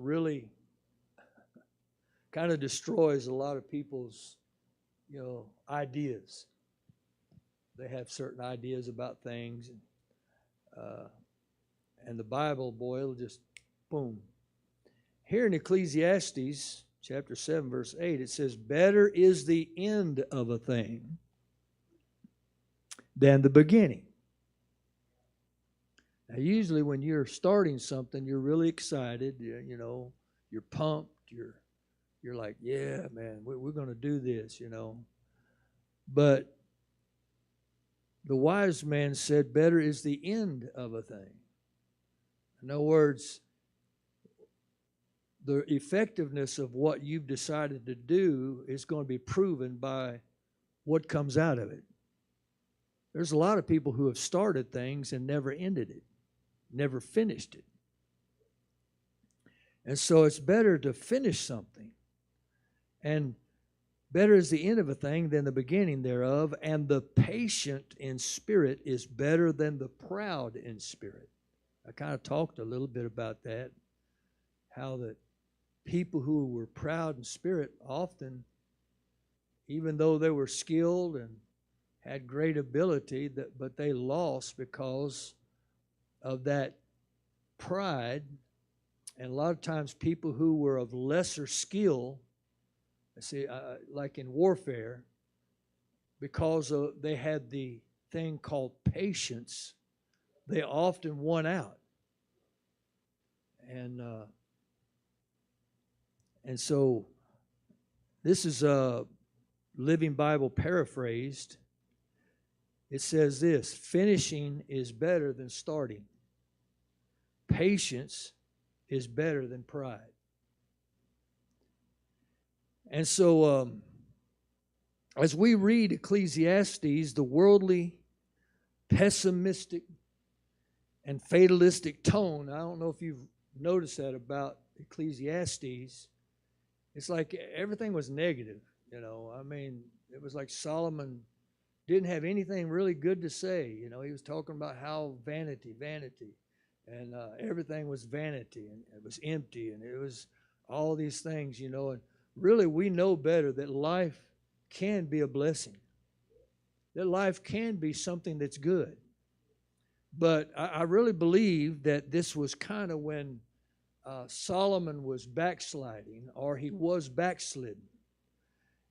really kind of destroys a lot of people's, ideas. They have certain ideas about things, and the Bible, boy, it'll just boom. Here in Ecclesiastes chapter 7, verse 8, it says, "Better is the end of a thing than the beginning." Now, usually when you're starting something, you're really excited. You're pumped. You're like, yeah, man, we're going to do this, But the wise man said, better is the end of a thing. In other words, the effectiveness of what you've decided to do is going to be proven by what comes out of it. There's a lot of people who have started things and never ended it, never finished it. And so it's better to finish something. And better is the end of a thing than the beginning thereof, and the patient in spirit is better than the proud in spirit. I kind of talked a little bit about that, how that people who were proud in spirit often, even though they were skilled and had great ability, but they lost because of that pride. And a lot of times people who were of lesser skill, like in warfare, because they had the thing called patience, they often won out. And so this is a Living Bible paraphrased. It says this: finishing is better than starting. Patience is better than pride. And so as we read Ecclesiastes, the worldly, pessimistic, and fatalistic tone, I don't know if you've noticed that about Ecclesiastes, it's like everything was negative, it was like Solomon didn't have anything really good to say. He was talking about how vanity, and everything was vanity, and it was empty, and it was all these things, and really we know better that life can be a blessing, that life can be something that's good. But I really believe that this was kind of when Solomon was backsliding, or he was backslidden.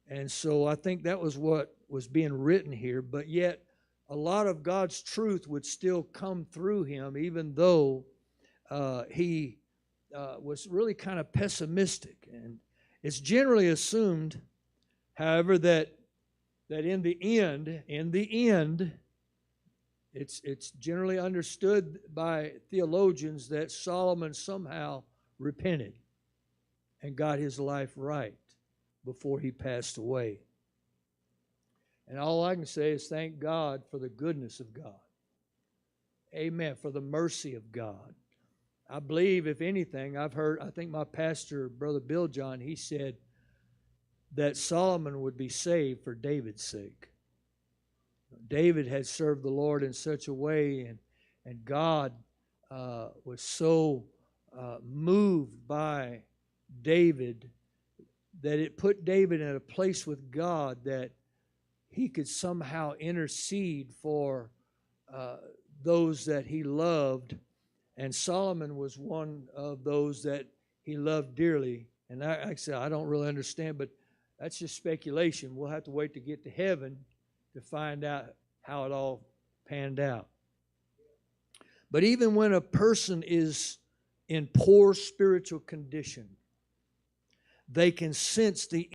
And so I think that was what was being written here. But yet a lot of God's truth would still come through him, even though he was really kind of pessimistic. And it's generally assumed, however, that in the end, it's generally understood by theologians that Solomon somehow repented and got his life right before he passed away. And all I can say is thank God for the goodness of God. Amen. For the mercy of God. I believe, if anything, I think my pastor, Brother Bill John, he said that Solomon would be saved for David's sake. David had served the Lord in such a way, and God was so moved by David that it put David in a place with God that he could somehow intercede for those that he loved. And Solomon was one of those that he loved dearly. And like I said, I don't really understand, but that's just speculation. We'll have to wait to get to heaven to find out how it all panned out. But even when a person is in poor spiritual condition, they can sense the